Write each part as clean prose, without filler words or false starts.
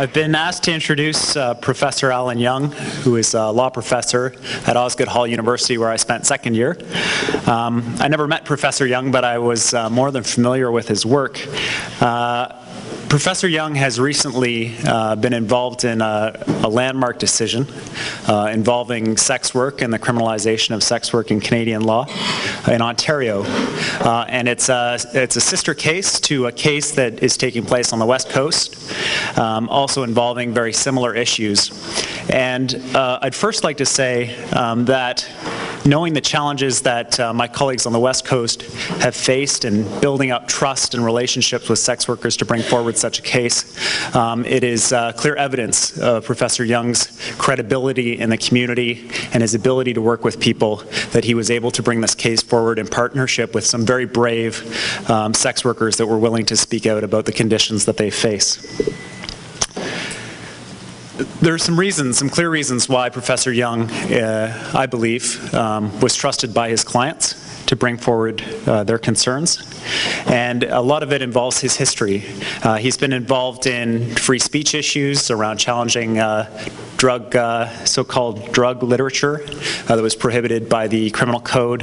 I've been asked to introduce Professor Alan Young, who is a law professor at Osgoode Hall University, where I spent second year. I never met Professor Young, but I was more than familiar with his work. Professor Young has recently been involved in a landmark decision involving sex work and the criminalization of sex work in Canadian law in Ontario. And it's a sister case to a case that is taking place on the West Coast, also involving very similar issues. And I'd first like to say that knowing the challenges that my colleagues on the West Coast have faced in building up trust and relationships with sex workers to bring forward such a case, it is clear evidence of Professor Young's credibility in the community and his ability to work with people that he was able to bring this case forward in partnership with some very brave sex workers that were willing to speak out about the conditions that they face. There are some reasons, some clear reasons why Professor Young, I believe, was trusted by his clients to bring forward their concerns. And a lot of it involves his history. He's been involved in free speech issues around challenging so-called drug literature that was prohibited by the criminal code.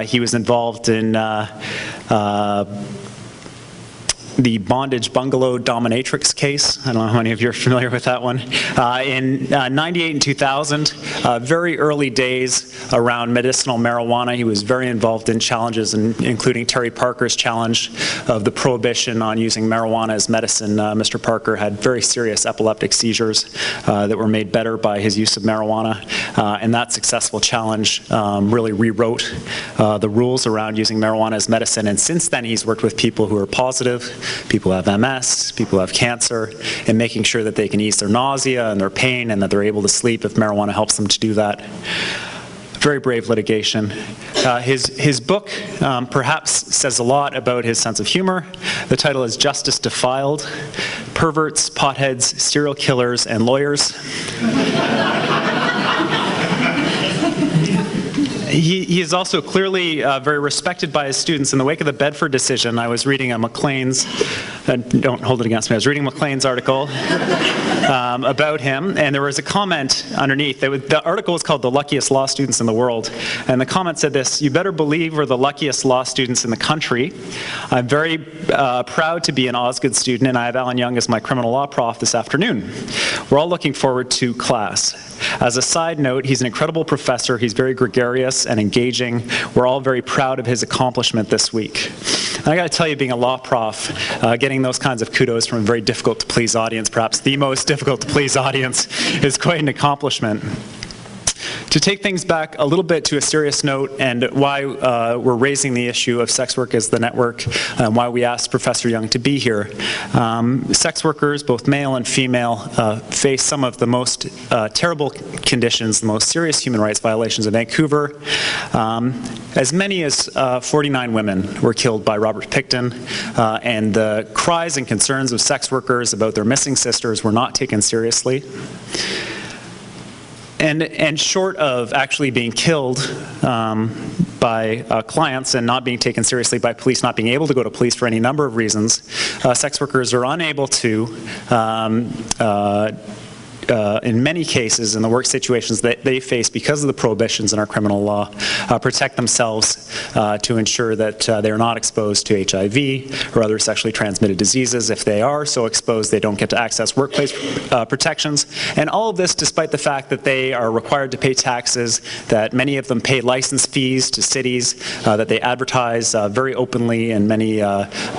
He was involved in the bondage bungalow dominatrix case. I don't know how many of you are familiar with that one. In 98 and 2000, very early days around medicinal marijuana, he was very involved in challenges, including Terry Parker's challenge of the prohibition on using marijuana as medicine. Mr. Parker had very serious epileptic seizures that were made better by his use of marijuana. And that successful challenge really rewrote the rules around using marijuana as medicine. And since then, he's worked with people who are positive, people who have MS, people who have cancer, and making sure that they can ease their nausea and their pain and that they're able to sleep if marijuana helps them to do that. Very brave litigation. His book perhaps says a lot about his sense of humor. The title is Justice Defiled: Perverts, Potheads, Serial Killers, and Lawyers. He is also clearly very respected by his students. In the wake of the Bedford decision, I was reading a Maclean's, don't hold it against me, I was reading Maclean's article about him, and there was a comment underneath. The article was called "The Luckiest Law Students in the World," and the comment said this: "You better believe we're the luckiest law students in the country. I'm very proud to be an Osgoode student, and I have Alan Young as my criminal law prof this afternoon. We're all looking forward to class. As a side note, he's an incredible professor. He's very gregarious and engaging. We're all very proud of his accomplishment this week." And I got to tell you, being a law prof, getting those kinds of kudos from a very difficult to please audience, perhaps the most difficult to please audience, is quite an accomplishment. To take things back a little bit to a serious note, and why we're raising the issue of sex work as the network, and why we asked Professor Young to be here. Sex workers, both male and female, face some of the most terrible conditions, the most serious human rights violations in Vancouver. As many as 49 women were killed by Robert Pickton, and the cries and concerns of sex workers about their missing sisters were not taken seriously. And short of actually being killed by clients and not being taken seriously by police, not being able to go to police for any number of reasons, sex workers are unable to in many cases, in the work situations that they face because of the prohibitions in our criminal law, protect themselves to ensure that they're not exposed to HIV or other sexually transmitted diseases. If they are so exposed, they don't get to access workplace protections. And all of this despite the fact that they are required to pay taxes, that many of them pay license fees to cities, that they advertise very openly in many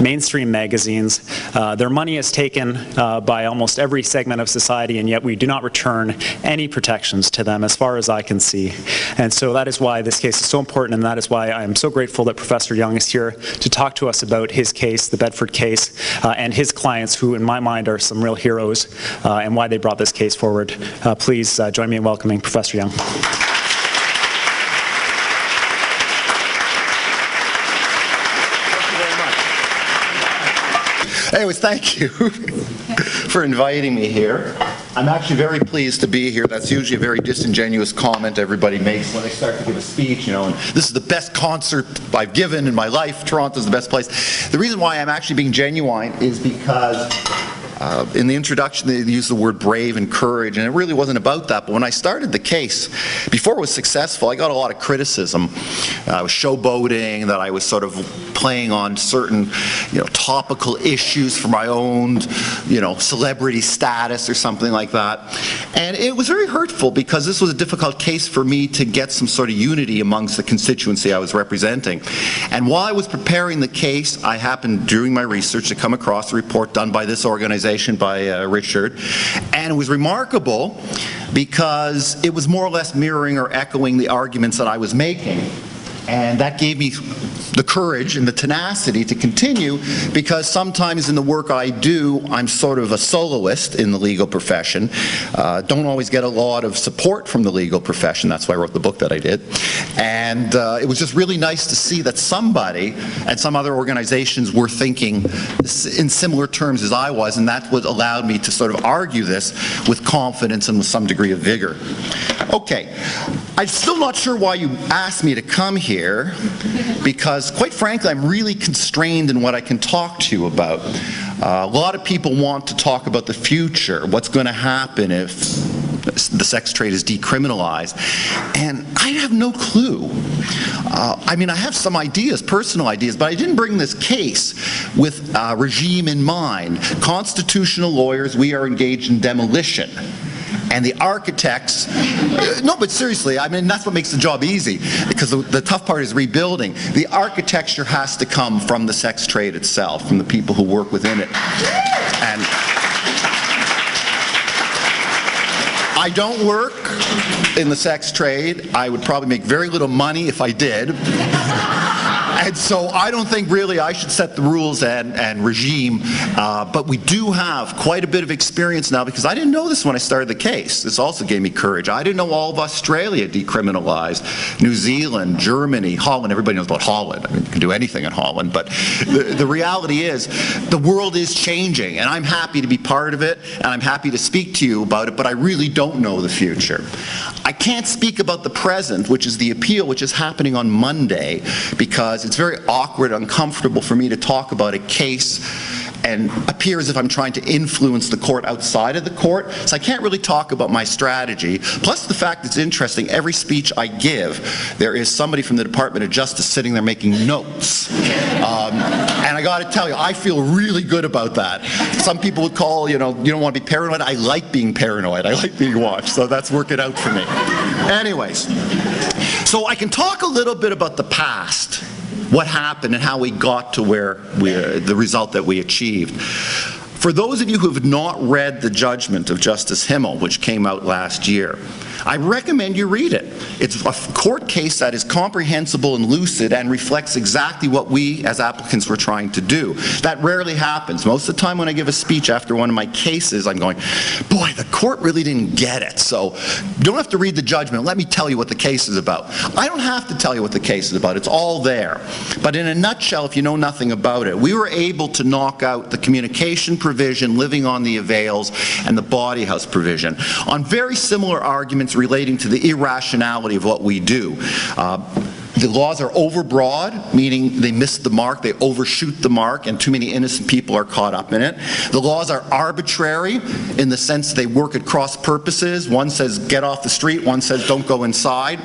mainstream magazines. Their money is taken by almost every segment of society, and yet we do not return any protections to them as far as I can see. And so that is why this case is so important, and that is why I am so grateful that Professor Young is here to talk to us about his case, the Bedford case, and his clients, who in my mind are some real heroes, and why they brought this case forward. Please join me in welcoming Professor Young. Anyways, thank you for inviting me here. I'm actually very pleased to be here. That's usually a very disingenuous comment everybody makes when they start to give a speech, you know, and this is the best concert I've given in my life. Toronto's the best place. The reason why I'm actually being genuine is because In the introduction, they used the word brave and courage, and it really wasn't about that. But when I started the case, before it was successful, I got a lot of criticism. I was showboating, that I was sort of playing on certain, topical issues for my own, celebrity status or something like that. And it was very hurtful because this was a difficult case for me to get some sort of unity amongst the constituency I was representing. And while I was preparing the case, I happened, during my research, to come across a report done by this organization, by Richard, and it was remarkable because it was more or less mirroring or echoing the arguments that I was making. And that gave me the courage and the tenacity to continue, because sometimes in the work I do, I'm sort of a soloist in the legal profession. Don't always get a lot of support from the legal profession. That's why I wrote the book that I did. And it was just really nice to see that somebody and some other organizations were thinking in similar terms as I was, and that's what allowed me to sort of argue this with confidence and with some degree of vigor. Okay, I'm still not sure why you asked me to come here, because quite frankly, I'm really constrained in what I can talk to you about. A lot of people want to talk about the future, what's going to happen if the sex trade is decriminalized, and I have no clue. I mean, I have some ideas, personal ideas, but I didn't bring this case with regime in mind. Constitutional lawyers, we are engaged in demolition. And the architects, no, but seriously, I mean, that's what makes the job easy, because the tough part is rebuilding. The architecture has to come from the sex trade itself, from the people who work within it. And I don't work in the sex trade. I would probably make very little money if I did. And so I don't think really I should set the rules and regime, but we do have quite a bit of experience now, because I didn't know this when I started the case. This also gave me courage. I didn't know all of Australia decriminalized, New Zealand, Germany, Holland. Everybody knows about Holland. I mean, you can do anything in Holland, but the reality is the world is changing, and I'm happy to be part of it, and I'm happy to speak to you about it, but I really don't know the future. I can't speak about the present, which is the appeal, which is happening on Monday, because it's very awkward, uncomfortable for me to talk about a case and appear as if I'm trying to influence the court outside of the court. So I can't really talk about my strategy. Plus the fact it's interesting, every speech I give, there is somebody from the Department of Justice sitting there making notes. And I gotta tell you, I feel really good about that. Some people would call, you don't want to be paranoid. I like being paranoid. I like being watched, so that's working out for me. Anyways, so I can talk a little bit about the past, what happened and how we got to the result that we achieved. For those of you who have not read the judgment of Justice Himmel, which came out last year, I recommend you read it. It's a court case that is comprehensible and lucid and reflects exactly what we as applicants were trying to do. That rarely happens. Most of the time when I give a speech after one of my cases, I'm going, boy, the court really didn't get it. So you don't have to read the judgment. Let me tell you what the case is about. I don't have to tell you what the case is about. It's all there. But in a nutshell, if you know nothing about it, we were able to knock out the communication provision, living on the avails, and the body house provision on very similar arguments relating to the irrationality of what we do. The laws are overbroad, meaning they miss the mark, they overshoot the mark, and too many innocent people are caught up in it. The laws are arbitrary in the sense they work at cross purposes. One says get off the street, one says don't go inside.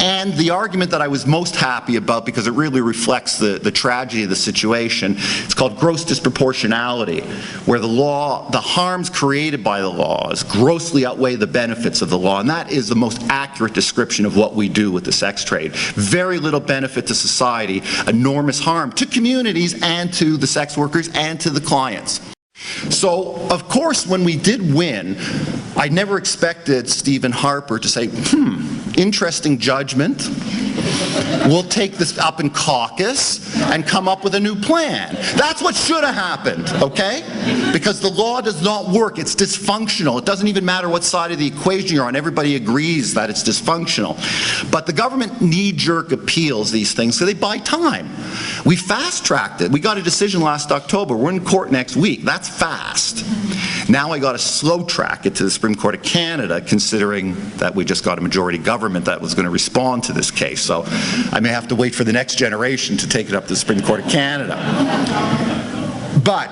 And the argument that I was most happy about, because it really reflects the tragedy of the situation, it's called gross disproportionality, where the law, the harms created by the laws grossly outweigh the benefits of the law, and that is the most accurate description of what we do with the sex trade. Very little benefit to society, enormous harm to communities and to the sex workers and to the clients. So, of course, when we did win, I never expected Stephen Harper to say, interesting judgment. We'll take this up in caucus and come up with a new plan. That's what should have happened, okay? Because the law does not work. It's dysfunctional. It doesn't even matter what side of the equation you're on. Everybody agrees that it's dysfunctional. But the government knee-jerk appeals these things, so they buy time. We fast-tracked it. We got a decision last October. We're in court next week. That's fast. Now I got to slow-track it to the Supreme Court of Canada, considering that we just got a majority government that was going to respond to this case. So I may have to wait for the next generation to take it up to the Supreme Court of Canada. But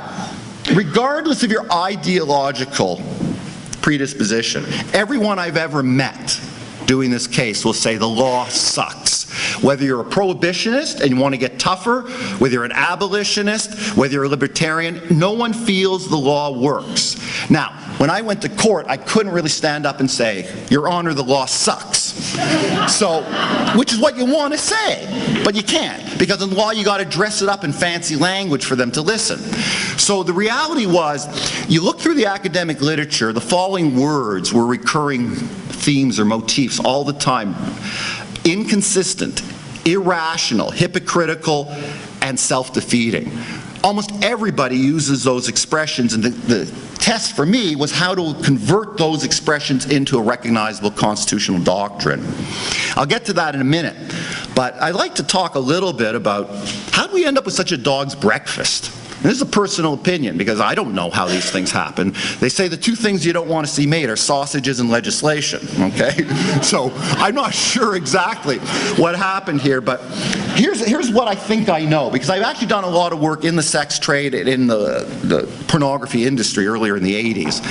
regardless of your ideological predisposition, everyone I've ever met doing this case will say the law sucks. Whether you're a prohibitionist and you want to get tougher, whether you're an abolitionist, whether you're a libertarian, no one feels the law works. Now, when I went to court, I couldn't really stand up and say, Your Honor, the law sucks. So, which is what you want to say, but you can't, because in law you got to dress it up in fancy language for them to listen. So the reality was, you look through the academic literature, the following words were recurring themes or motifs all the time: inconsistent, irrational, hypocritical, and self-defeating. Almost everybody uses those expressions, and the test for me was how to convert those expressions into a recognizable constitutional doctrine. I'll get to that in a minute, but I'd like to talk a little bit about how do we end up with such a dog's breakfast? And this is a personal opinion, because I don't know how these things happen. They say the two things you don't want to see made are sausages and legislation, okay? So I'm not sure exactly what happened here, but here's what I think I know, because I've actually done a lot of work in the sex trade and in the pornography industry earlier in the 80s.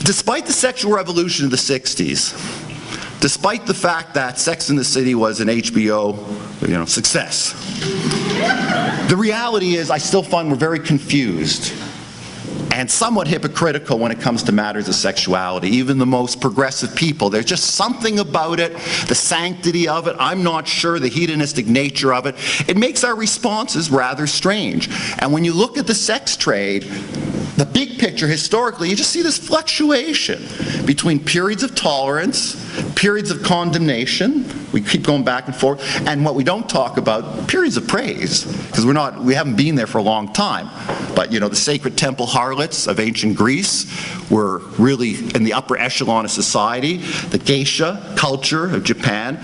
Despite the sexual revolution of the 60s, despite the fact that Sex and the City was an HBO, success, the reality is I still find we're very confused and somewhat hypocritical when it comes to matters of sexuality. Even the most progressive people, there's just something about it, the sanctity of it, I'm not sure, the hedonistic nature of it. It makes our responses rather strange. And when you look at the sex trade, the big picture historically, you just see this fluctuation between periods of tolerance, periods of condemnation, we keep going back and forth, and what we don't talk about, periods of praise, because we haven't been there for a long time. But the sacred temple harlots of ancient Greece were really in the upper echelon of society, the geisha culture of Japan.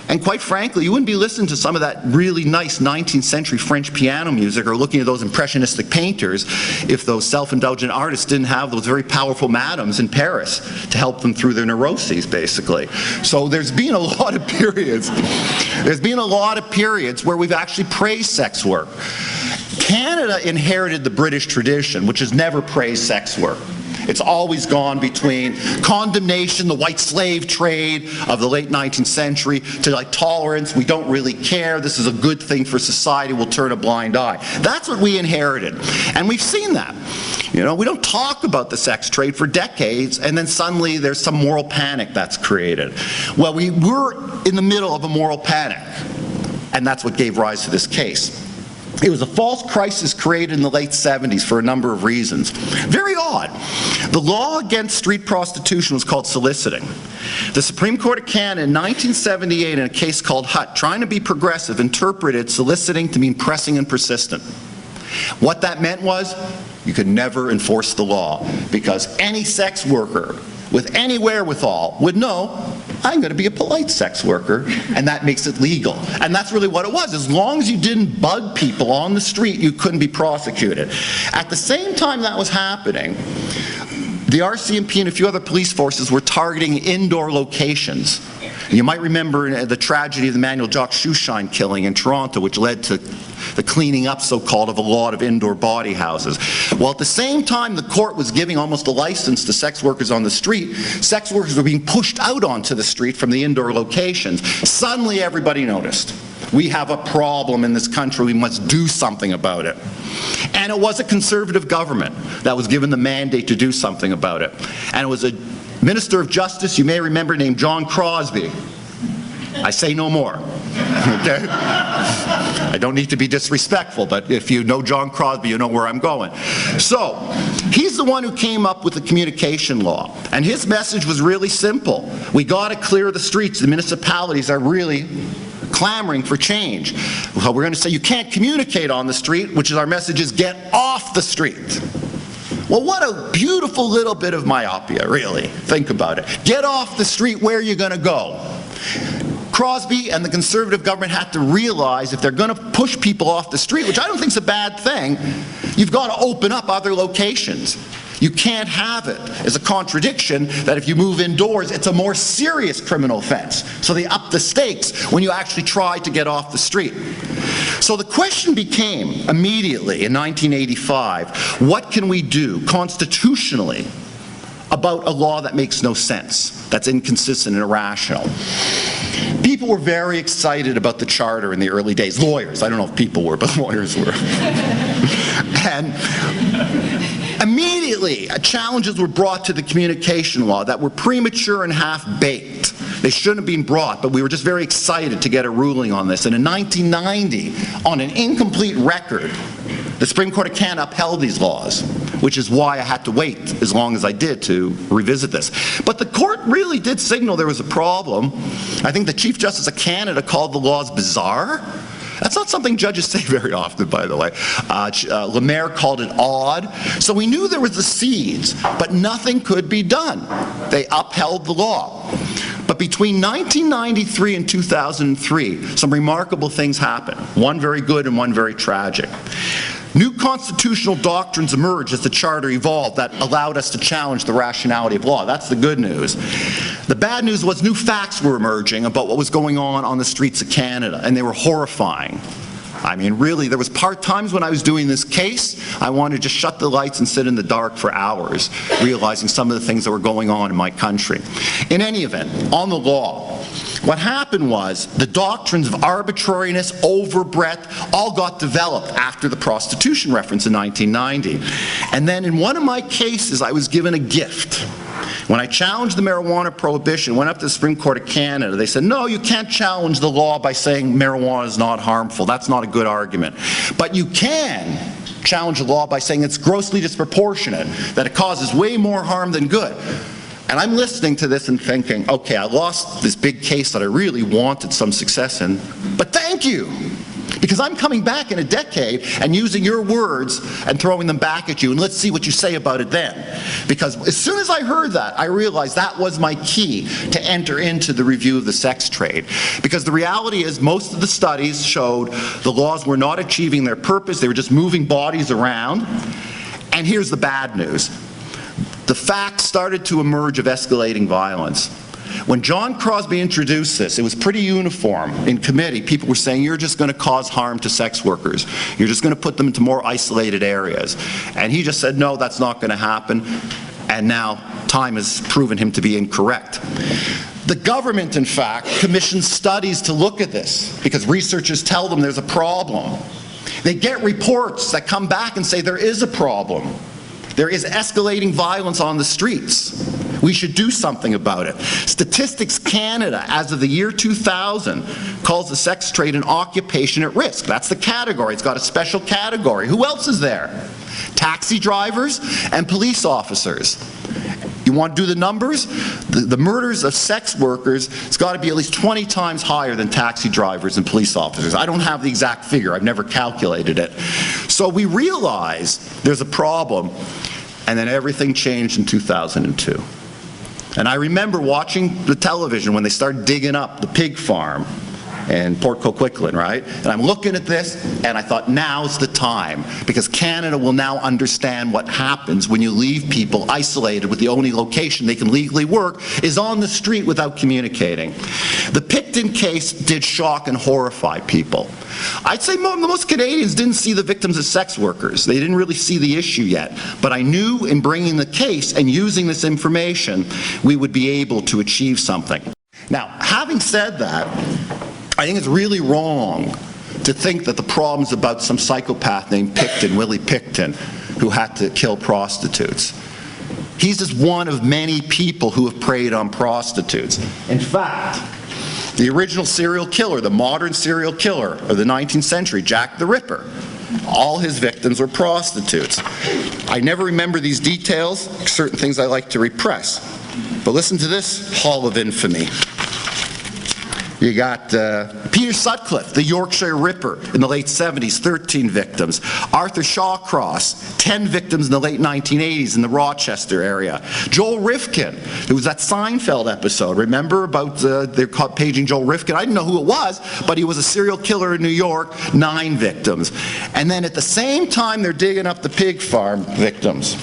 And quite frankly, you wouldn't be listening to some of that really nice 19th century French piano music or looking at those impressionistic painters if those self-indulgent artists didn't have those very powerful madams in Paris to help them through their neuroses, basically. So there's been a lot of periods. There's been a lot of periods where we've actually praised sex work. Canada inherited the British tradition, which has never praised sex work. It's always gone between condemnation, the white slave trade of the late 19th century, to tolerance, we don't really care, this is a good thing for society, we'll turn a blind eye. That's what we inherited. And we've seen that. We don't talk about the sex trade for decades, and then suddenly there's some moral panic that's created. Well, we were in the middle of a moral panic, and that's what gave rise to this case. It was a false crisis created in the late 70s for a number of reasons. Very odd. The law against street prostitution was called soliciting. The Supreme Court of Canada in 1978, in a case called Hutt, trying to be progressive, interpreted soliciting to mean pressing and persistent. What that meant was you could never enforce the law, because any sex worker with any wherewithal would know, I'm going to be a polite sex worker, and that makes it legal. And that's really what it was. As long as you didn't bug people on the street, you couldn't be prosecuted. At the same time that was happening, the RCMP and a few other police forces were targeting indoor locations. You might remember the tragedy of the Manuel Jacques Shoeshine killing in Toronto, which led to the cleaning up, so-called, of a lot of indoor body houses. Well, at the same time the court was giving almost a license to sex workers on the street, sex workers were being pushed out onto the street from the indoor locations. Suddenly everybody noticed. We have a problem in this country, we must do something about it. And it was a conservative government that was given the mandate to do something about it. And it was a Minister of Justice, you may remember, named John Crosbie. I say no more. Okay? I don't need to be disrespectful, but if you know John Crosbie, you know where I'm going. So, he's the one who came up with the communication law. And his message was really simple. We got to clear the streets. The municipalities are really clamoring for change. Well, we're going to say you can't communicate on the street, which is our message is get off the street. Well, what a beautiful little bit of myopia, really. Think about it. Get off the street, where are you going to go? Crosbie and the conservative government had to realize if they're going to push people off the street, which I don't think is a bad thing, you've got to open up other locations. You can't have it as a contradiction that if you move indoors, it's a more serious criminal offense. So they upped the stakes when you actually try to get off the street. So the question became immediately in 1985, what can we do constitutionally about a law that makes no sense, that's inconsistent and irrational? People were very excited about the charter in the early days. Lawyers, I don't know if people were, but lawyers were. And immediately, challenges were brought to the communication law that were premature and half-baked. They shouldn't have been brought, but we were just very excited to get a ruling on this. And in 1990, on an incomplete record, the Supreme Court of Canada upheld these laws, which is why I had to wait as long as I did to revisit this. But the court really did signal there was a problem. I think the Chief Justice of Canada called the laws bizarre. That's not something judges say very often, by the way. Lemaire called it odd. So we knew there was the seeds, but nothing could be done. They upheld the law. But between 1993 and 2003, some remarkable things happened. One very good and one very tragic. New constitutional doctrines emerged as the Charter evolved that allowed us to challenge the rationality of law. That's the good news. The bad news was new facts were emerging about what was going on the streets of Canada, and they were horrifying. I mean, really, there was times when I was doing this case, I wanted to just shut the lights and sit in the dark for hours, realizing some of the things that were going on in my country. In any event, on the law, what happened was the doctrines of arbitrariness, overbreadth, all got developed after the prostitution reference in 1990. And then in one of my cases, I was given a gift. When I challenged the marijuana prohibition, went up to the Supreme Court of Canada, they said, no, you can't challenge the law by saying marijuana is not harmful. That's not a good argument. But you can challenge the law by saying it's grossly disproportionate, that it causes way more harm than good. And I'm listening to this and thinking, okay, I lost this big case that I really wanted some success in, but thank you. Because I'm coming back in a decade and using your words and throwing them back at you, and let's see what you say about it then. Because as soon as I heard that, I realized that was my key to enter into the review of the sex trade. Because the reality is most of the studies showed the laws were not achieving their purpose, they were just moving bodies around. And here's the bad news. The facts started to emerge of escalating violence. When John Crosby introduced this, it was pretty uniform. In committee, people were saying, you're just going to cause harm to sex workers. You're just going to put them into more isolated areas. And he just said, no, that's not going to happen. And now time has proven him to be incorrect. The government, in fact, commissioned studies to look at this because researchers tell them there's a problem. They get reports that come back and say there is a problem. There is escalating violence on the streets. We should do something about it. Statistics Canada, as of the year 2000, calls the sex trade an occupation at risk. That's the category. It's got a special category. Who else is there? Taxi drivers and police officers. You want to do the numbers? The murders of sex workers, it's got to be at least 20 times higher than taxi drivers and police officers. I don't have the exact figure. I've never calculated it. So we realize there's a problem, and then everything changed in 2002. And I remember watching the television when they started digging up the pig farm in Port Coquitlam, right? And I'm looking at this, and I thought, now's the time, because Canada will now understand what happens when you leave people isolated with the only location they can legally work is on the street without communicating. The Picton case did shock and horrify people. I'd say most Canadians didn't see the victims as sex workers. They didn't really see the issue yet. But I knew in bringing the case and using this information, we would be able to achieve something. Now, having said that, I think it's really wrong to think that the problem's about some psychopath named Picton, Willie Picton, who had to kill prostitutes. He's just one of many people who have preyed on prostitutes. In fact, the original serial killer, the modern serial killer of the 19th century, Jack the Ripper, all his victims were prostitutes. I never remember these details, certain things I like to repress. But listen to this hall of infamy. You got Peter Sutcliffe, the Yorkshire Ripper in the late 70s, 13 victims. Arthur Shawcross, 10 victims in the late 1980s in the Rochester area. Joel Rifkin, who was that Seinfeld episode, remember about they're paging Joel Rifkin? I didn't know who it was, but he was a serial killer in New York, 9 victims. And then at the same time they're digging up the pig farm victims,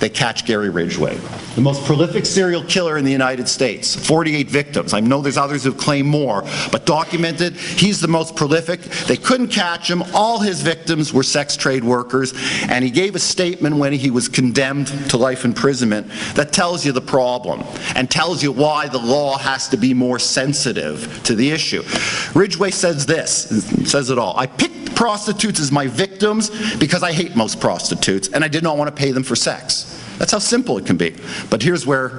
they catch Gary Ridgway, the most prolific serial killer in the United States. 48 victims. I know there's others who've claimed more, but documented, he's the most prolific. They couldn't catch him. All his victims were sex trade workers, and he gave a statement when he was condemned to life imprisonment that tells you the problem and tells you why the law has to be more sensitive to the issue. Ridgway says this, says it all. I picked prostitutes as my victims because I hate most prostitutes and I did not want to pay them for sex. That's how simple it can be. But here's where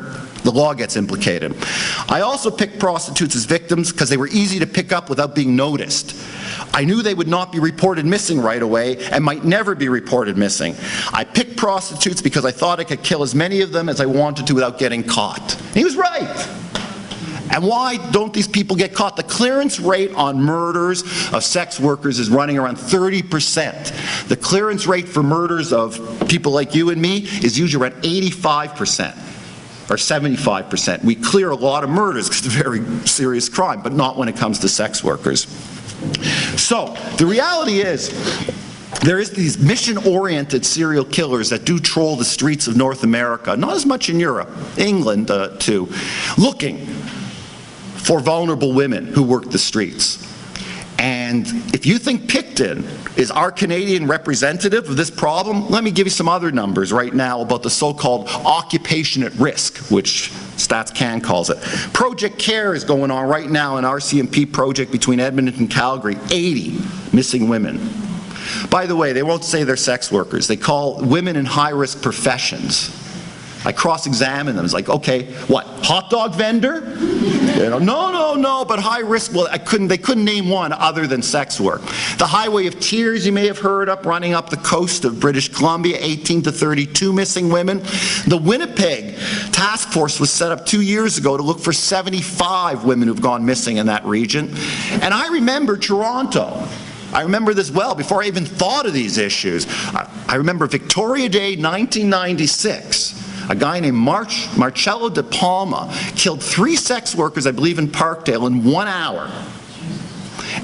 the law gets implicated. I also picked prostitutes as victims because they were easy to pick up without being noticed. I knew they would not be reported missing right away and might never be reported missing. I picked prostitutes because I thought I could kill as many of them as I wanted to without getting caught. And he was right. And why don't these people get caught? The clearance rate on murders of sex workers is running around 30%. The clearance rate for murders of people like you and me is usually around 85% or 75%. We clear a lot of murders because it's a very serious crime, but not when it comes to sex workers. So the reality is, there is these mission-oriented serial killers that do troll the streets of North America, not as much in Europe, England too, looking for vulnerable women who work the streets. And if you think Picton is our Canadian representative of this problem, let me give you some other numbers right now about the so-called occupation at risk, which Stats Can calls it. Project CARE is going on right now, an RCMP project between Edmonton and Calgary, 80 missing women. By the way, they won't say they're sex workers. They call women in high-risk professions. I cross-examine them. It's like, okay, what, hot dog vendor? You know, no, but high risk, well, they couldn't name one other than sex work. The Highway of Tears, you may have heard up, running up the coast of British Columbia, 18 to 32 missing women. The Winnipeg Task Force was set up 2 years ago to look for 75 women who've gone missing in that region. And I remember Toronto. I remember this well before I even thought of these issues. I remember Victoria Day, 1996. A guy named Marcello De Palma killed 3 sex workers, I believe in Parkdale, in 1 hour.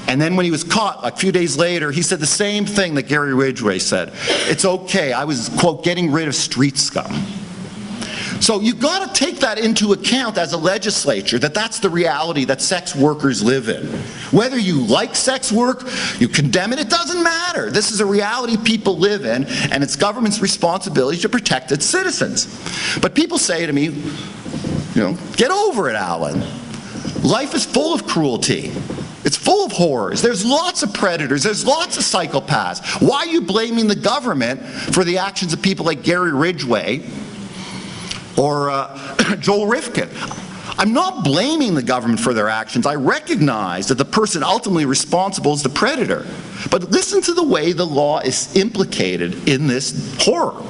And then when he was caught a few days later, he said the same thing that Gary Ridgway said. It's okay, I was, quote, getting rid of street scum. So you've got to take that into account as a legislature, that that's the reality that sex workers live in. Whether you like sex work, you condemn it, it doesn't matter. This is a reality people live in, and it's government's responsibility to protect its citizens. But people say to me, you know, get over it, Alan. Life is full of cruelty. It's full of horrors. There's lots of predators. There's lots of psychopaths. Why are you blaming the government for the actions of people like Gary Ridgway or Joel Rifkin? I'm not blaming the government for their actions. I recognize that the person ultimately responsible is the predator. But listen to the way the law is implicated in this horror.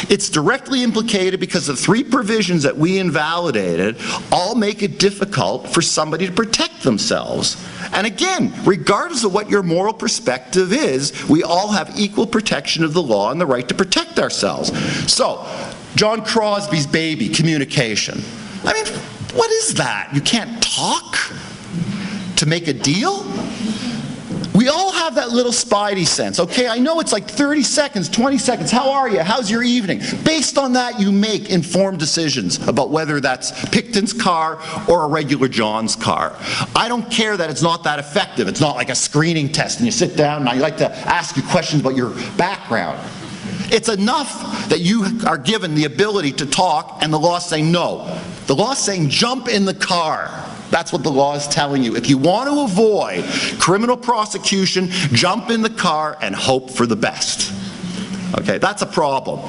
It's directly implicated because the 3 provisions that we invalidated all make it difficult for somebody to protect themselves. And again, regardless of what your moral perspective is, we all have equal protection of the law and the right to protect ourselves. So, John Crosby's baby, communication. I mean, what is that? You can't talk to make a deal? We all have that little spidey sense. Okay, I know it's like 30 seconds, 20 seconds. How are you? How's your evening? Based on that, you make informed decisions about whether that's Picton's car or a regular John's car. I don't care that it's not that effective. It's not like a screening test and you sit down and I like to ask you questions about your background. It's enough that you are given the ability to talk and the law's saying no. The law's saying jump in the car. That's what the law is telling you. If you want to avoid criminal prosecution, jump in the car and hope for the best. Okay, that's a problem.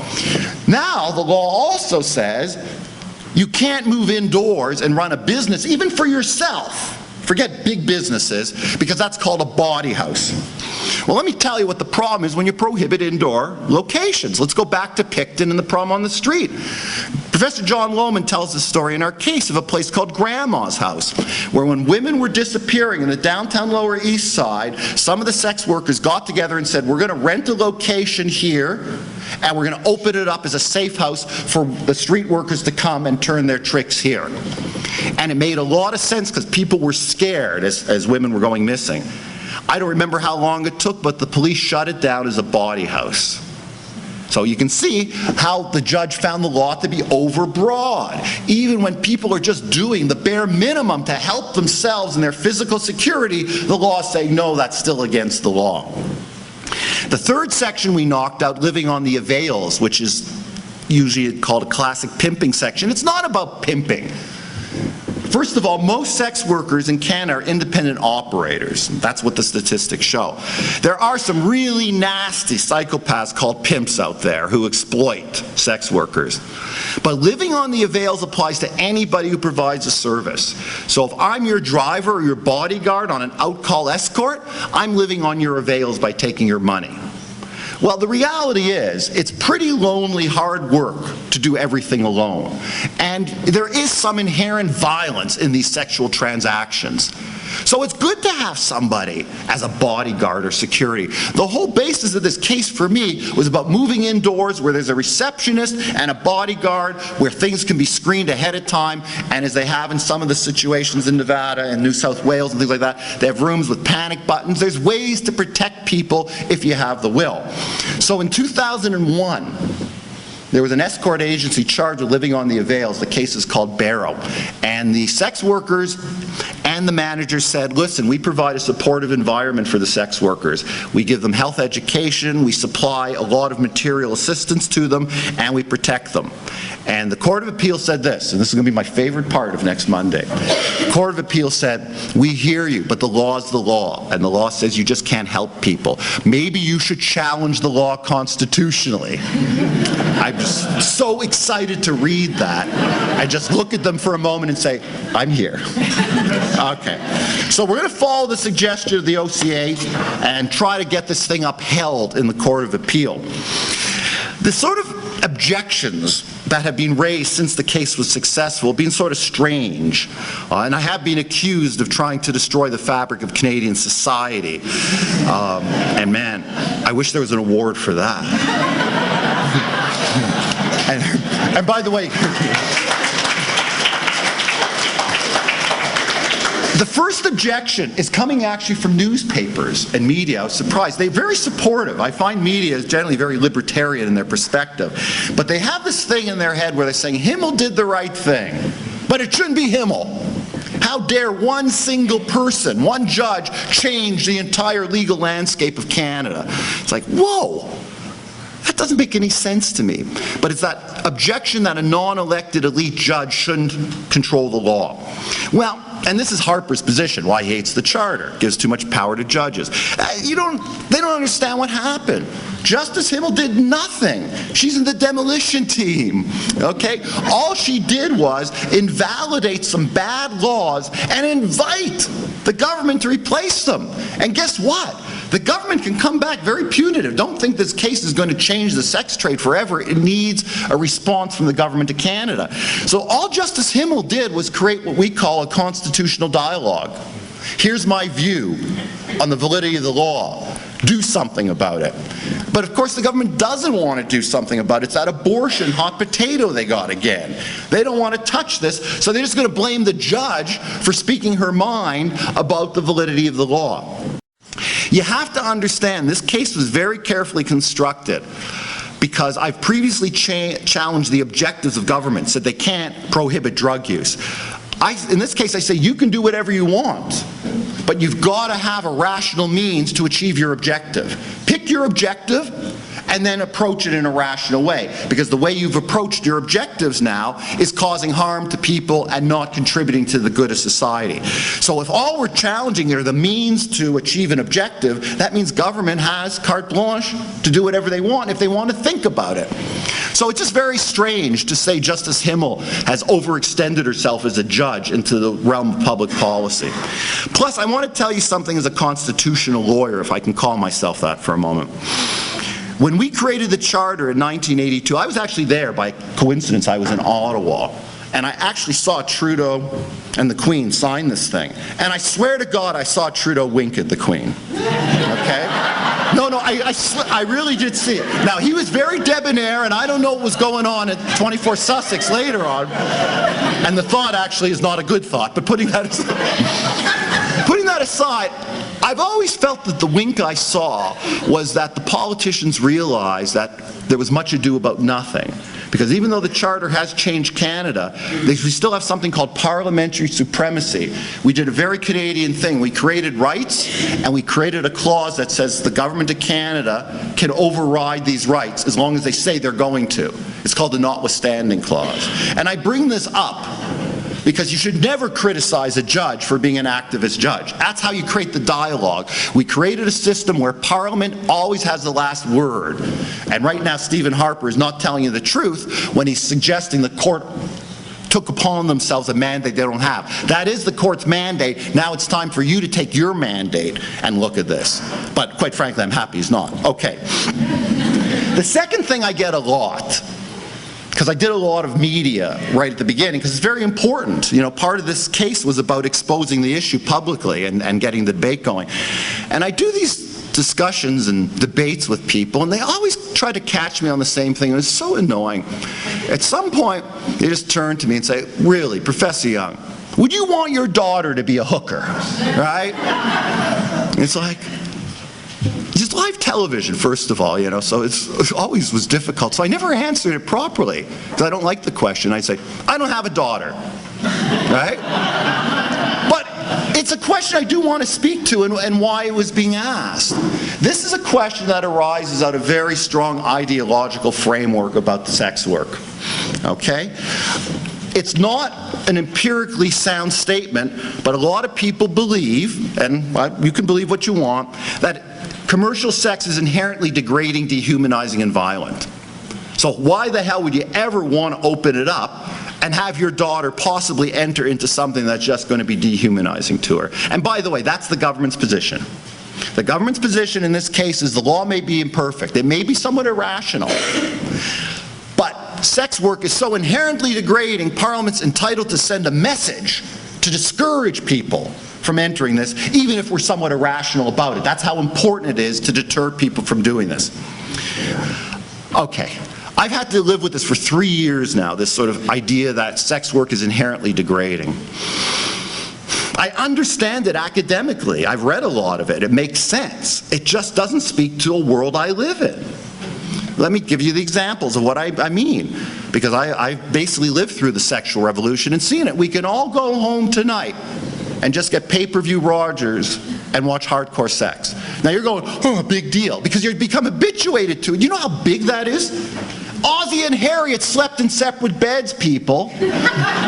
Now, the law also says you can't move indoors and run a business, even for yourself. Forget big businesses, because that's called a body house. Well, let me tell you what the problem is when you prohibit indoor locations. Let's go back to Picton and the problem on the street. Professor John Lohman tells this story in our case of a place called Grandma's House, where when women were disappearing in the downtown Lower East Side, some of the sex workers got together and said, we're going to rent a location here, and we're going to open it up as a safe house for the street workers to come and turn their tricks here. And it made a lot of sense because people were scared as women were going missing. I don't remember how long it took, but the police shut it down as a body house. So you can see how the judge found the law to be overbroad. Even when people are just doing the bare minimum to help themselves and their physical security, the law is saying, no, that's still against the law. The third section we knocked out, living on the avails, which is usually called a classic pimping section. It's not about pimping. First of all, most sex workers in Canada are independent operators. That's what the statistics show. There are some really nasty psychopaths called pimps out there who exploit sex workers. But living on the avails applies to anybody who provides a service. So if I'm your driver or your bodyguard on an out-call escort, I'm living on your avails by taking your money. Well, the reality is, it's pretty lonely, hard work to do everything alone. And there is some inherent violence in these sexual transactions. So it's good to have somebody as a bodyguard or security. The whole basis of this case for me was about moving indoors where there's a receptionist and a bodyguard, where things can be screened ahead of time, and as they have in some of the situations in Nevada and New South Wales and things like that, they have rooms with panic buttons. There's ways to protect people if you have the will. So in 2001, there was an escort agency charged with living on the avails. The case is called Barrow. And the sex workers and the managers said, listen, we provide a supportive environment for the sex workers. We give them health education, we supply a lot of material assistance to them, and we protect them. And the Court of Appeal said this, and this is going to be my favorite part of next Monday. The Court of Appeal said, we hear you, but the law is the law, and the law says you just can't help people. Maybe you should challenge the law constitutionally. I'm just so excited to read that. I just look at them for a moment and say, I'm here. Okay. So we're going to follow the suggestion of the OCA and try to get this thing upheld in the Court of Appeal. The sort of objections that have been raised since the case was successful have been sort of strange. And I have been accused of trying to destroy the fabric of Canadian society. And man, I wish there was an award for that. And by the way, the first objection is coming actually from newspapers and media. I was surprised. They're very supportive. I find media is generally very libertarian in their perspective. But they have this thing in their head where they're saying, Himmel did the right thing, but it shouldn't be Himmel. How dare one single person, one judge, change the entire legal landscape of Canada? It's like, whoa. That doesn't make any sense to me. But it's that objection that a non-elected elite judge shouldn't control the law. Well, and this is Harper's position, why he hates the charter, gives too much power to judges. They don't understand what happened. Justice Himmel did nothing. She's in the demolition team, okay? All she did was invalidate some bad laws and invite the government to replace them. And guess what? The government can come back very punitive. Don't think this case is going to change the sex trade forever. It needs a response from the government of Canada. So all Justice Himmel did was create what we call a constitutional dialogue. Here's my view on the validity of the law. Do something about it. But of course the government doesn't want to do something about it. It's that abortion hot potato they got again. They don't want to touch this, so they're just going to blame the judge for speaking her mind about the validity of the law. You have to understand, this case was very carefully constructed because I've previously challenged the objectives of government, said they can't prohibit drug use. In this case, I say you can do whatever you want, but you've got to have a rational means to achieve your objective. Pick your objective and then approach it in a rational way, because the way you've approached your objectives now is causing harm to people and not contributing to the good of society. So if all we're challenging are the means to achieve an objective, that means government has carte blanche to do whatever they want if they want to think about it. So it's just very strange to say Justice Himmel has overextended herself as a judge into the realm of public policy. Plus, I want to tell you something as a constitutional lawyer, if I can call myself that for a moment. When we created the charter in 1982, I was actually there by coincidence. I was in Ottawa, and I actually saw Trudeau and the Queen sign this thing. And I swear to God, I saw Trudeau wink at the Queen. Okay? No, I really did see it. Now, he was very debonair, and I don't know what was going on at 24 Sussex later on. And the thought actually is not a good thought, but putting that aside, I've always felt that the wink I saw was that the politicians realized that there was much ado about nothing. Because even though the Charter has changed Canada, we still have something called parliamentary supremacy. We did a very Canadian thing. We created rights, and we created a clause that says the government of Canada can override these rights as long as they say they're going to. It's called the notwithstanding clause. And I bring this up because you should never criticize a judge for being an activist judge. That's how you create the dialogue. We created a system where Parliament always has the last word. And right now Stephen Harper is not telling you the truth when he's suggesting the court took upon themselves a mandate they don't have. That is the court's mandate. Now it's time for you to take your mandate and look at this. But quite frankly, I'm happy he's not. Okay. The second thing I get a lot, because I did a lot of media right at the beginning, because it's very important. You know, part of this case was about exposing the issue publicly and getting the debate going. And I do these discussions and debates with people, and they always try to catch me on the same thing, and it's so annoying. At some point, they just turn to me and say, really, Professor Young, would you want your daughter to be a hooker, right? It's like, just live television, first of all, you know, so it always was difficult. So I never answered it properly, because I don't like the question. I say, I don't have a daughter, right? But it's a question I do want to speak to and why it was being asked. This is a question that arises out of a very strong ideological framework about sex work, okay? It's not an empirically sound statement, but a lot of people believe, and you can believe what you want, that commercial sex is inherently degrading, dehumanizing, and violent. So why the hell would you ever want to open it up and have your daughter possibly enter into something that's just going to be dehumanizing to her? And by the way, that's the government's position. The government's position in this case is the law may be imperfect. It may be somewhat irrational. But sex work is so inherently degrading, Parliament's entitled to send a message to discourage people from entering this, even if we're somewhat irrational about it. That's how important it is to deter people from doing this. Okay. I've had to live with this for 3 years now, this sort of idea that sex work is inherently degrading. I understand it academically. I've read a lot of it. It makes sense. It just doesn't speak to a world I live in. Let me give you the examples of what I mean, because I've basically lived through the sexual revolution and seen it. We can all go home tonight and just get pay-per-view Rogers and watch hardcore sex. Now you're going, oh, big deal, because you've become habituated to it. You know how big that is? Ozzie and Harriet slept in separate beds, people.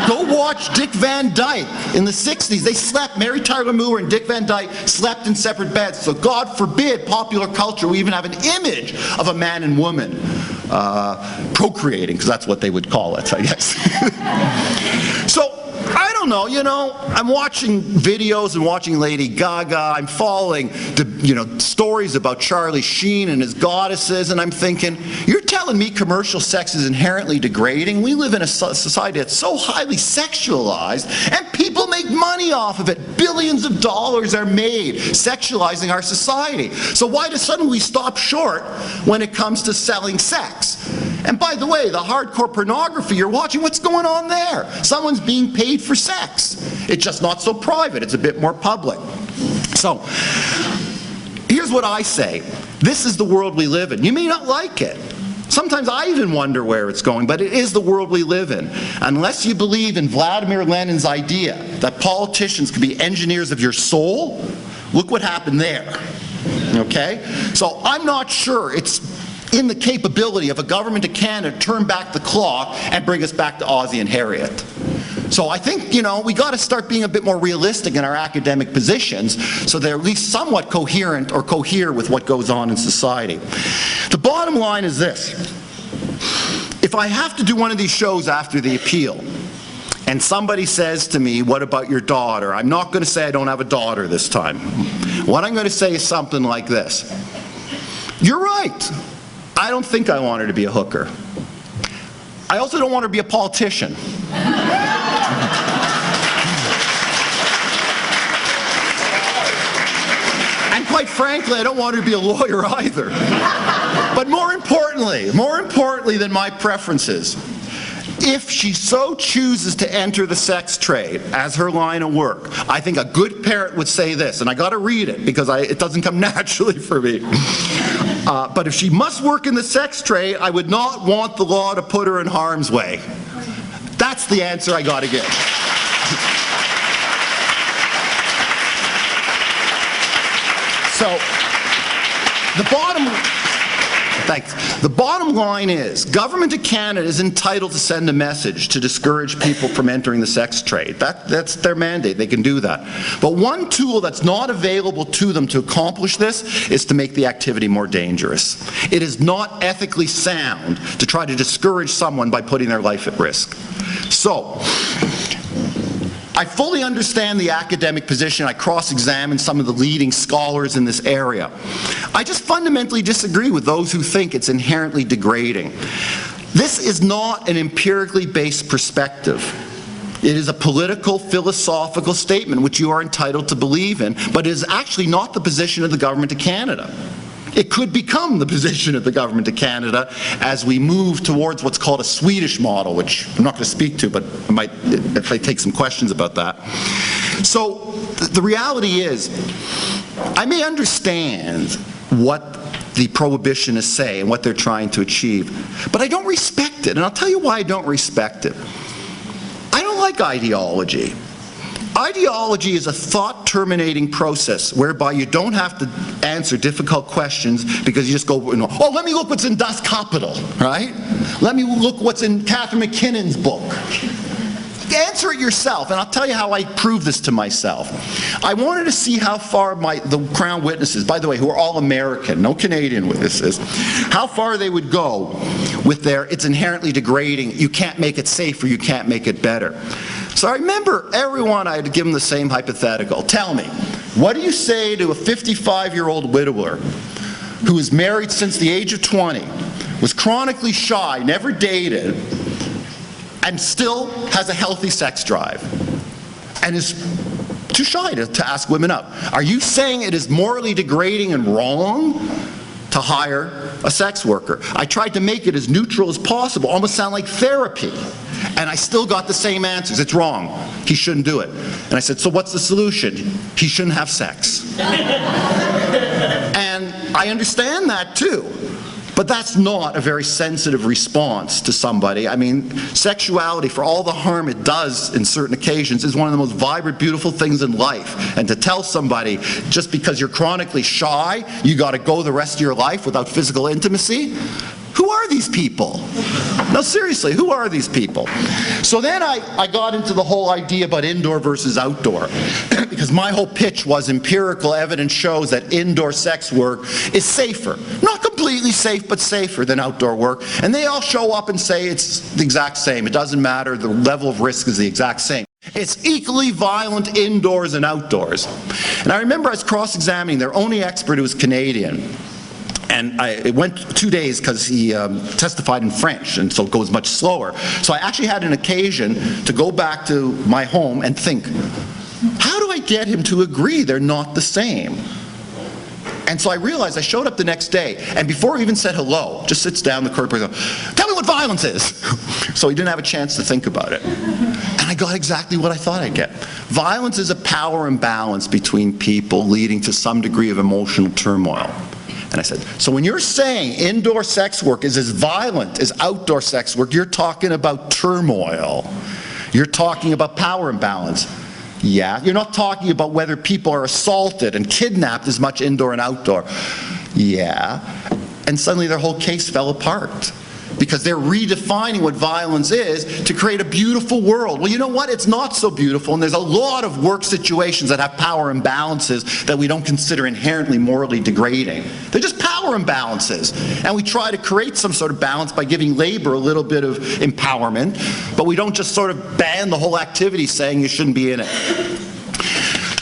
Go watch Dick Van Dyke in the 60s. They slept, Mary Tyler Moore and Dick Van Dyke slept in separate beds. So God forbid, popular culture, we even have an image of a man and woman procreating, because that's what they would call it, I guess. So, I don't know, you know, I'm watching videos and watching Lady Gaga, I'm following the, you know, stories about Charlie Sheen and his goddesses, and I'm thinking, you're telling me commercial sex is inherently degrading? We live in a society that's so highly sexualized, and people make money off of it. Billions of dollars are made sexualizing our society. So why does suddenly we stop short when it comes to selling sex? And by the way, the hardcore pornography you're watching, what's going on there? Someone's being paid for sex. It's just not so private, it's a bit more public. So, here's what I say. This is the world we live in. You may not like it. Sometimes I even wonder where it's going, but it is the world we live in. Unless you believe in Vladimir Lenin's idea that politicians can be engineers of your soul, look what happened there. Okay? So I'm not sure it's in the capability of a government of Canada to turn back the clock and bring us back to Ozzie and Harriet. So I think, you know, we got to start being a bit more realistic in our academic positions so they're at least somewhat coherent or cohere with what goes on in society. The bottom line is this. If I have to do one of these shows after the appeal, and somebody says to me, what about your daughter? I'm not going to say I don't have a daughter this time. What I'm going to say is something like this. You're right. I don't think I want her to be a hooker. I also don't want her to be a politician. And quite frankly, I don't want her to be a lawyer either. But more importantly than my preferences, if she so chooses to enter the sex trade as her line of work, I think a good parent would say this, and I got to read it because it doesn't come naturally for me. But if she must work in the sex trade, I would not want the law to put her in harm's way. That's the answer I got to give. So, the bottom line is, Government of Canada is entitled to send a message to discourage people from entering the sex trade. That's their mandate. They can do that. But one tool that's not available to them to accomplish this is to make the activity more dangerous. It is not ethically sound to try to discourage someone by putting their life at risk. So, I fully understand the academic position. I cross-examined some of the leading scholars in this area. I just fundamentally disagree with those who think it's inherently degrading. This is not an empirically based perspective. It is a political, philosophical statement which you are entitled to believe in, but it is actually not the position of the Government of Canada. It could become the position of the Government of Canada as we move towards what's called a Swedish model, which I'm not going to speak to, but I might, if I take some questions about that. So the reality is, I may understand what the prohibitionists say and what they're trying to achieve, but I don't respect it, and I'll tell you why I don't respect it. I don't like ideology. Ideology is a thought-terminating process whereby you don't have to answer difficult questions because you just go, oh, let me look what's in Das Kapital, right? Let me look what's in Catherine McKinnon's book. Answer it yourself, and I'll tell you how I proved this to myself. I wanted to see how far the Crown witnesses, by the way, who are all American, no Canadian witnesses, how far they would go with their, it's inherently degrading, you can't make it safer, you can't make it better. So I remember everyone, I had to give them the same hypothetical. Tell me, what do you say to a 55-year-old widower who was married since the age of 20, was chronically shy, never dated, and still has a healthy sex drive, and is too shy to ask women out? Are you saying it is morally degrading and wrong to hire a sex worker? I tried to make it as neutral as possible, almost sound like therapy. And I still got the same answers. It's wrong. He shouldn't do it. And I said, so what's the solution? He shouldn't have sex. And I understand that too. But that's not a very sensitive response to somebody. I mean, sexuality, for all the harm it does in certain occasions, is one of the most vibrant, beautiful things in life. And to tell somebody, just because you're chronically shy, you got to go the rest of your life without physical intimacy? Who are these people? No, seriously, who are these people? So then I got into the whole idea about indoor versus outdoor, because my whole pitch was empirical evidence shows that indoor sex work is safer. Not completely safe, but safer than outdoor work. And they all show up and say it's the exact same. It doesn't matter. The level of risk is the exact same. It's equally violent indoors and outdoors. And I remember I was cross-examining their only expert who was Canadian. And it went 2 days because he testified in French, and so it goes much slower. So I actually had an occasion to go back to my home and think, how do I get him to agree they're not the same? And so I realized, I showed up the next day, and before he even said hello, just sits down in the corridor and goes, tell me what violence is. So he didn't have a chance to think about it. And I got exactly what I thought I'd get. Violence is a power imbalance between people leading to some degree of emotional turmoil. And I said, so when you're saying indoor sex work is as violent as outdoor sex work, you're talking about turmoil. You're talking about power imbalance. Yeah. You're not talking about whether people are assaulted and kidnapped as much indoor and outdoor. Yeah. And suddenly their whole case fell apart, because they're redefining what violence is to create a beautiful world. Well, you know what? It's not so beautiful, and there's a lot of work situations that have power imbalances that we don't consider inherently morally degrading. They're just power imbalances. And we try to create some sort of balance by giving labor a little bit of empowerment, but we don't just sort of ban the whole activity saying you shouldn't be in it.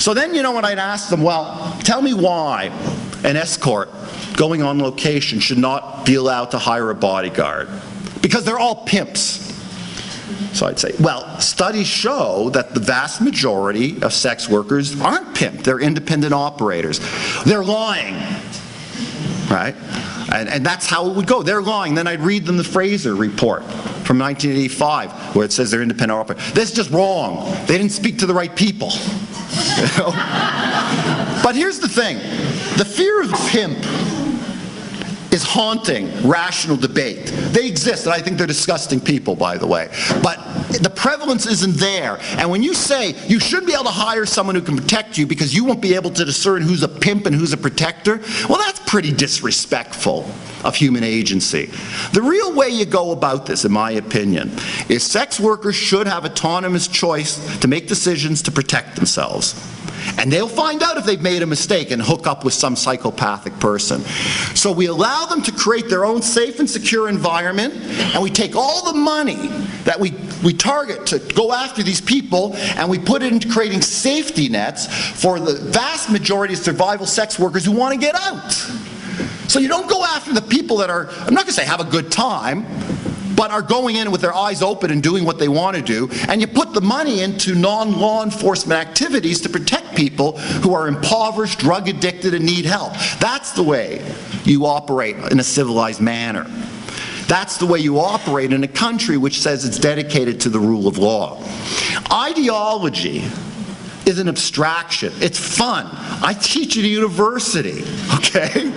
So then, you know, when I'd ask them, well, tell me why an escort going on location should not be allowed to hire a bodyguard. Because they're all pimps. So I'd say, well, studies show that the vast majority of sex workers aren't pimped. They're independent operators. They're lying, right? And that's how it would go. They're lying. Then I'd read them the Fraser report from 1985, where it says they're independent operators. This is just wrong. They didn't speak to the right people. You know? But here's the thing. The fear of pimp is haunting rational debate. They exist, and I think they're disgusting people, by the way. But the prevalence isn't there. And when you say you shouldn't be able to hire someone who can protect you because you won't be able to discern who's a pimp and who's a protector, well, that's pretty disrespectful of human agency. The real way you go about this, in my opinion, is sex workers should have autonomous choice to make decisions to protect themselves. And they'll find out if they've made a mistake and hook up with some psychopathic person. So we allow them to create their own safe and secure environment, and we take all the money that we target to go after these people, and we put it into creating safety nets for the vast majority of survival sex workers who want to get out. So you don't go after the people that are, I'm not going to say have a good time, but are going in with their eyes open and doing what they want to do, and you put the money into non-law enforcement activities to protect people who are impoverished, drug addicted, and need help. That's the way you operate in a civilized manner. That's the way you operate in a country which says it's dedicated to the rule of law. Ideology is an abstraction. It's fun. I teach at a university, okay?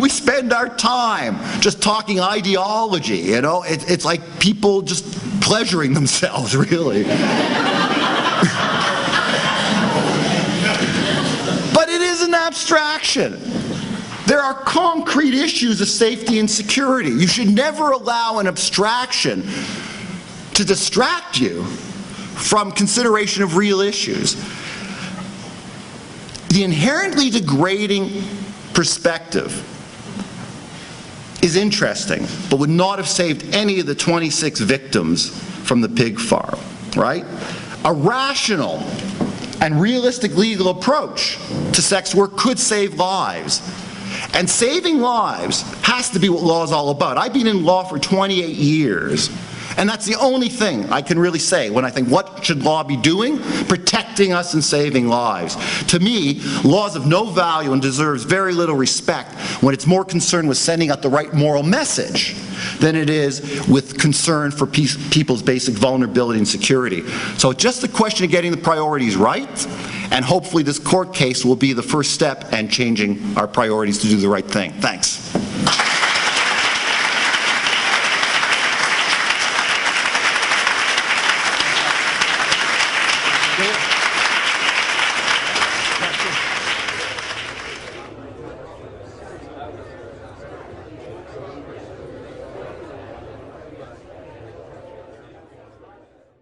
We spend our time just talking ideology, you know? It's like people just pleasuring themselves, really. But it is an abstraction. There are concrete issues of safety and security. You should never allow an abstraction to distract you from consideration of real issues. The inherently degrading perspective is interesting, but would not have saved any of the 26 victims from the pig farm, right? A rational and realistic legal approach to sex work could save lives. And saving lives has to be what law is all about. I've been in law for 28 years. And that's the only thing I can really say when I think, what should law be doing? Protecting us and saving lives. To me, law is of no value and deserves very little respect when it's more concerned with sending out the right moral message than it is with concern for people's basic vulnerability and security. So it's just a question of getting the priorities right, and hopefully this court case will be the first step in changing our priorities to do the right thing. Thanks.